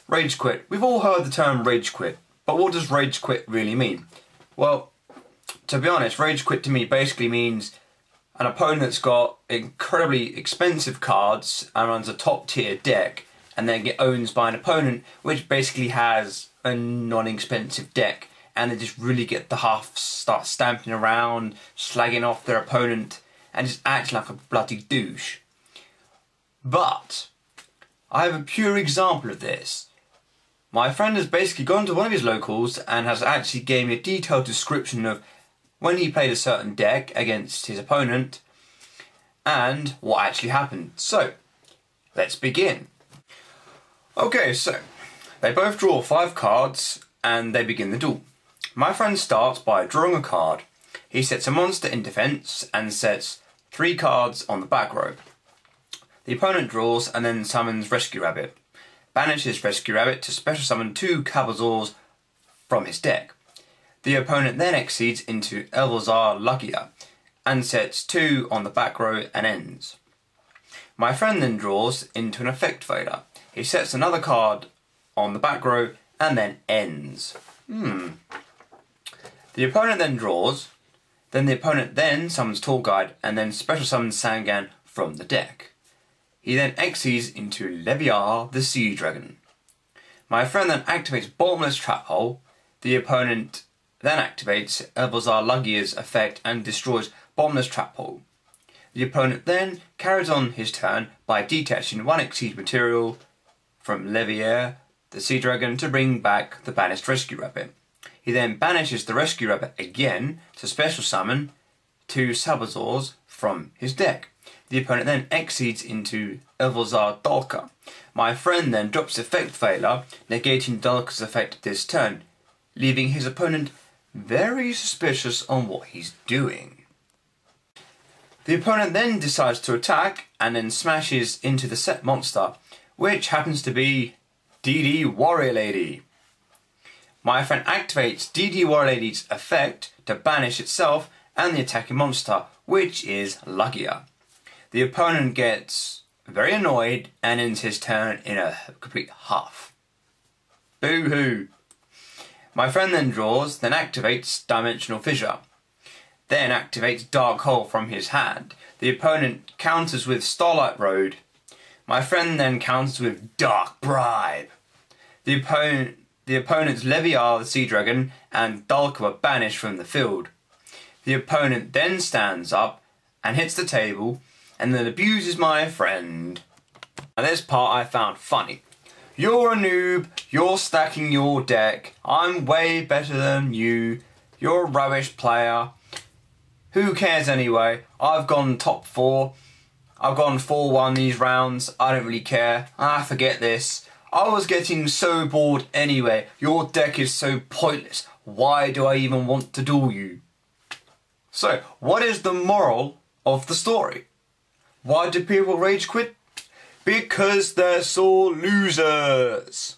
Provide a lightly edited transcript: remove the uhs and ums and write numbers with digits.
Rage quit. We've all heard the term rage quit, but what does rage quit really mean? Well, to be honest, rage quit to me basically means an opponent that's got incredibly expensive cards and runs a top tier deck and then get owned by an opponent which basically has a non-expensive deck, and they just really get the huff, start stamping around, slagging off their opponent and just acting like a bloody douche. But I have a pure example of this. My friend has basically gone to one of his locals and has actually gave me a detailed description of when he played a certain deck against his opponent and what actually happened. So, let's begin. Okay, so they both draw 5 cards and they begin the duel. My friend starts by drawing a card. He sets a monster in defense and sets 3 cards on the back row. The opponent draws and then summons Rescue Rabbit. Banishes Rescue Rabbit to special summon 2 Cabazors from his deck. The opponent then exceeds into Elvazar Lugia and sets 2 on the back row and ends. My friend then draws into an Effect Vader. He sets another card on the back row and then ends. The opponent then draws, then the opponent then summons Tall Guide and then special summons Sangan from the deck. He then exceeds into Leviar the Sea Dragon. My friend then activates Bottomless Trap Hole. The opponent then activates Elvazar Lugia's effect and destroys Bottomless Trap Hole. The opponent then carries on his turn by detaching 1 Exceed material from Leviar the Sea Dragon to bring back the banished Rescue Rabbit. He then banishes the Rescue Rabbit again to special summon 2 Sabazors from his deck. The opponent then exceeds into Elvazar Dalka. My friend then drops Effect Failure, negating Dalka's effect this turn, leaving his opponent very suspicious on what he's doing. The opponent then decides to attack and then smashes into the set monster, which happens to be DD Warrior Lady. My friend activates DD Warrior Lady's effect to banish itself and the attacking monster, which is Lugia. The opponent gets very annoyed and ends his turn in a complete huff. Boo-hoo! My friend then draws, then activates Dimensional Fissure. Then activates Dark Hole from his hand. The opponent counters with Starlight Road. My friend then counters with Dark Bribe. The opponent's Leviar the Sea Dragon and Dalka are banished from the field. The opponent then stands up and hits the table and then abuses my friend. Now this part I found funny. You're a noob, you're stacking your deck, I'm way better than you, you're a rubbish player. Who cares anyway? I've gone top 4. I've gone 4-1 these rounds. I don't really care. Forget this. I was getting so bored anyway. Your deck is so pointless. Why do I even want to duel you? So, what is the moral of the story? Why do people rage quit? Because they're sore losers.